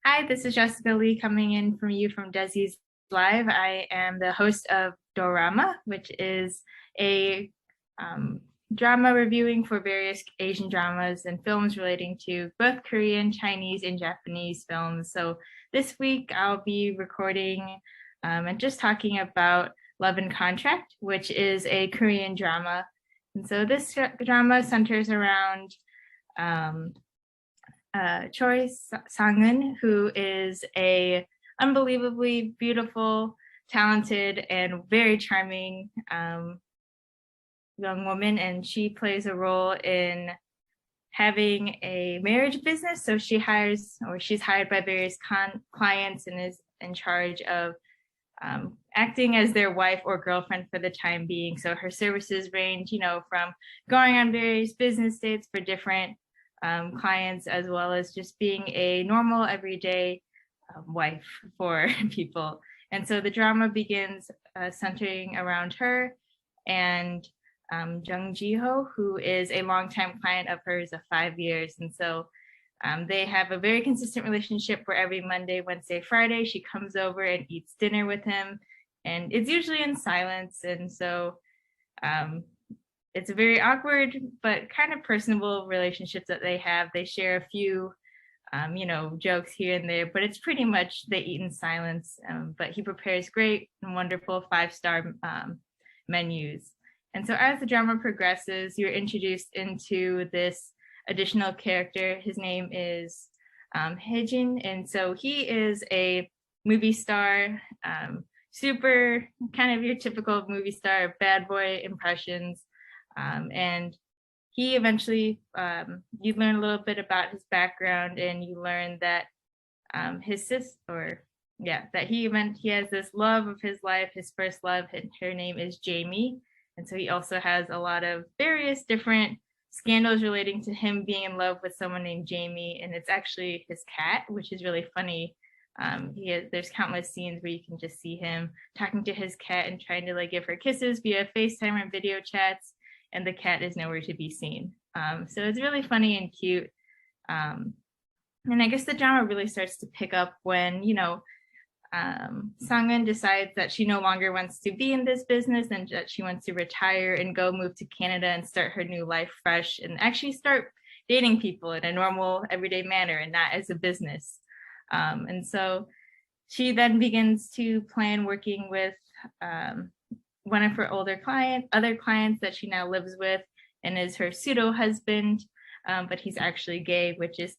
Hi, this is Jessica Lee coming in from you from Desi's Live. I am the host of Dorama, which is a um, drama reviewing for various Asian dramas and films relating to both Korean, Chinese, and Japanese films. So this week I'll be recording and just talking about Love and Contract, which is a Korean drama. And so this drama centers around um, Choi Sang-eun, who is a unbelievably beautiful, talented, and very charming young woman, and she plays a role in having a marriage business. So she's hired by various clients and is in charge of acting as their wife or girlfriend for the time being. So her services range, from going on various business dates for different clients, as well as just being a normal everyday wife for people. And so the drama begins centering around her and Jung Ji-ho, who is a longtime client of hers of 5 years. And so they have a very consistent relationship where every Monday, Wednesday, Friday, she comes over and eats dinner with him. And it's usually in silence. And so it's a very awkward, but kind of personable relationships that they have. They share a few, jokes here and there, but it's pretty much they eat in silence. But he prepares great and wonderful five-star menus. And so as the drama progresses, you're introduced into this additional character. His name is Hejin, and so he is a movie star, super kind of your typical movie star, bad boy impressions, and he eventually, you learn a little bit about his background, and you learn that that he has this love of his life, his first love, and her name is Jamie. And so he also has a lot of various different scandals relating to him being in love with someone named Jamie, and it's actually his cat, which is really funny. There's countless scenes where you can just see him talking to his cat and trying to give her kisses via FaceTime or video chats, and the cat is nowhere to be seen. So it's really funny and cute. And I guess the drama really starts to pick up when, Sang-eun decides that she no longer wants to be in this business and that she wants to retire and go move to Canada and start her new life fresh and actually start dating people in a normal, everyday manner and not as a business. And so she then begins to plan working with one of her other clients that she now lives with and is her pseudo husband, but he's actually gay, which is,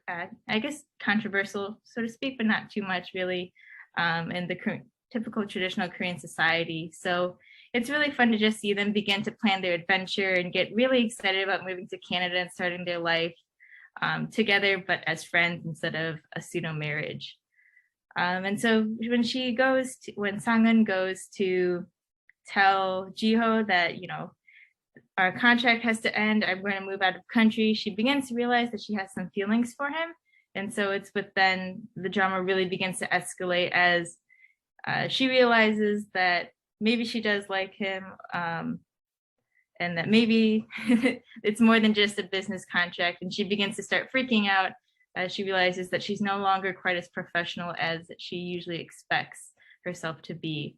I guess, controversial, so to speak, but not too much really. In the typical traditional Korean society. So it's really fun to just see them begin to plan their adventure and get really excited about moving to Canada and starting their life together, but as friends instead of a pseudo marriage. And so when Sang-eun goes to tell Ji-ho that, our contract has to end, I'm going to move out of country, she begins to realize that she has some feelings for him. And so it's then the drama really begins to escalate as she realizes that maybe she does like him, and that maybe it's more than just a business contract. And she begins to start freaking out as she realizes that she's no longer quite as professional as she usually expects herself to be.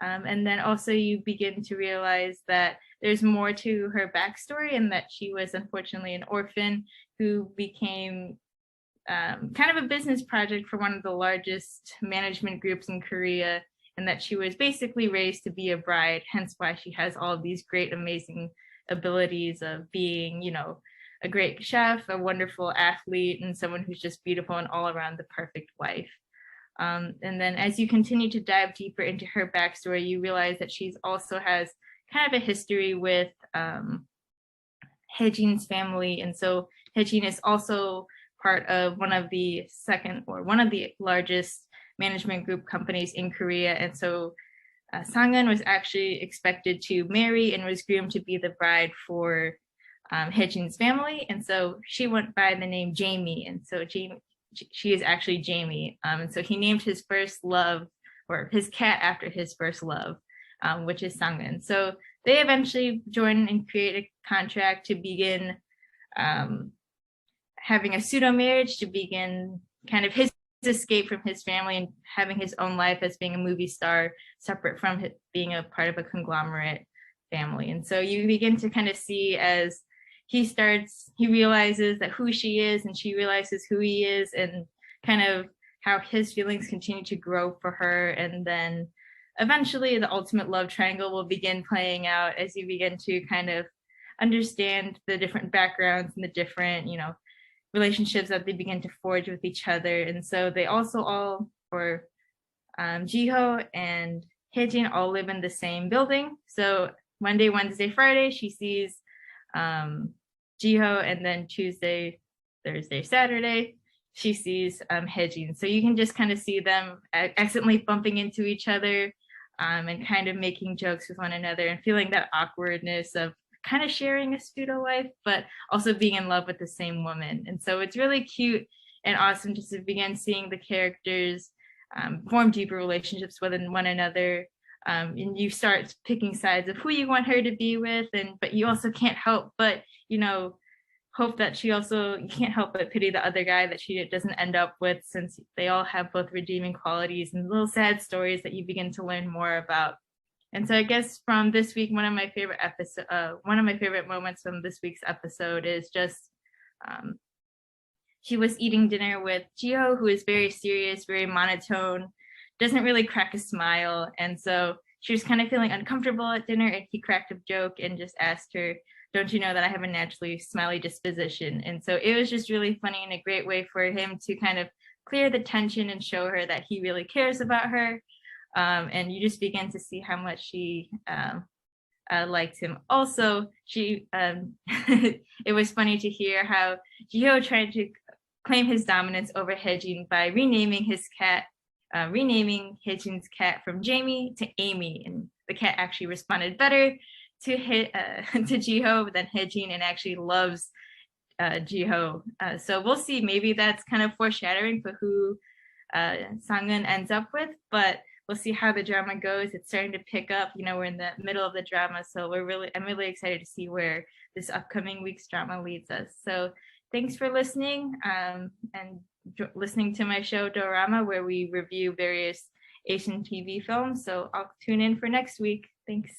And then also you begin to realize that there's more to her backstory and that she was unfortunately an orphan who became kind of a business project for one of the largest management groups in Korea, and that she was basically raised to be a bride, hence why she has all of these great, amazing abilities of being, a great chef, a wonderful athlete, and someone who's just beautiful and all around the perfect wife. And then as you continue to dive deeper into her backstory, you realize that she's also has kind of a history with Hejin's family. And so Hejin is also part of one of the largest management group companies in Korea. And so Sang-eun was actually expected to marry and was groomed to be the bride for Hejin's family. And so she went by the name Jamie. And so she is actually Jamie. And so he named his first love, or his cat, after his first love, which is Sang-eun. So they eventually join and create a contract to begin having a pseudo marriage, to begin kind of his escape from his family and having his own life as being a movie star, separate from being a part of a conglomerate family. And so you begin to kind of see as he realizes that who she is and she realizes who he is, and kind of how his feelings continue to grow for her. And then eventually the ultimate love triangle will begin playing out as you begin to kind of understand the different backgrounds and the different, relationships that they begin to forge with each other. And so they also all, or Jiho and Haejin all live in the same building. So Monday, Wednesday, Friday, she sees Jiho, and then Tuesday, Thursday, Saturday, she sees Haejin. So you can just kind of see them accidentally bumping into each other and kind of making jokes with one another and feeling that awkwardness of kind of sharing a pseudo life, but also being in love with the same woman. And so it's really cute and awesome just to begin seeing the characters form deeper relationships with one another. And you start picking sides of who you want her to be with, but you also can't help but, hope that you can't help but pity the other guy that she doesn't end up with, since they all have both redeeming qualities and little sad stories that you begin to learn more about. And so I guess from this week, one of my favorite moments from this week's episode is just she was eating dinner with Jiho, who is very serious, very monotone, doesn't really crack a smile. And so she was kind of feeling uncomfortable at dinner, and he cracked a joke and just asked her, "Don't you know that I have a naturally smiley disposition?" And so it was just really funny and a great way for him to kind of clear the tension and show her that he really cares about her. And you just begin to see how much she liked him. Also, it was funny to hear how Jiho tried to claim his dominance over Haejin by renaming Haejin's cat from Jamie to Amy, and the cat actually responded better to Jiho than Haejin, and actually loves Jiho. So we'll see. Maybe that's kind of foreshadowing for who Sang-eun ends up with, but we'll see how the drama goes. It's starting to pick up. We're in the middle of the drama, so I'm really excited to see where this upcoming week's drama leads us. So thanks for listening and listening to my show Dorama, where we review various Asian TV films. So I'll tune in for next week. Thanks.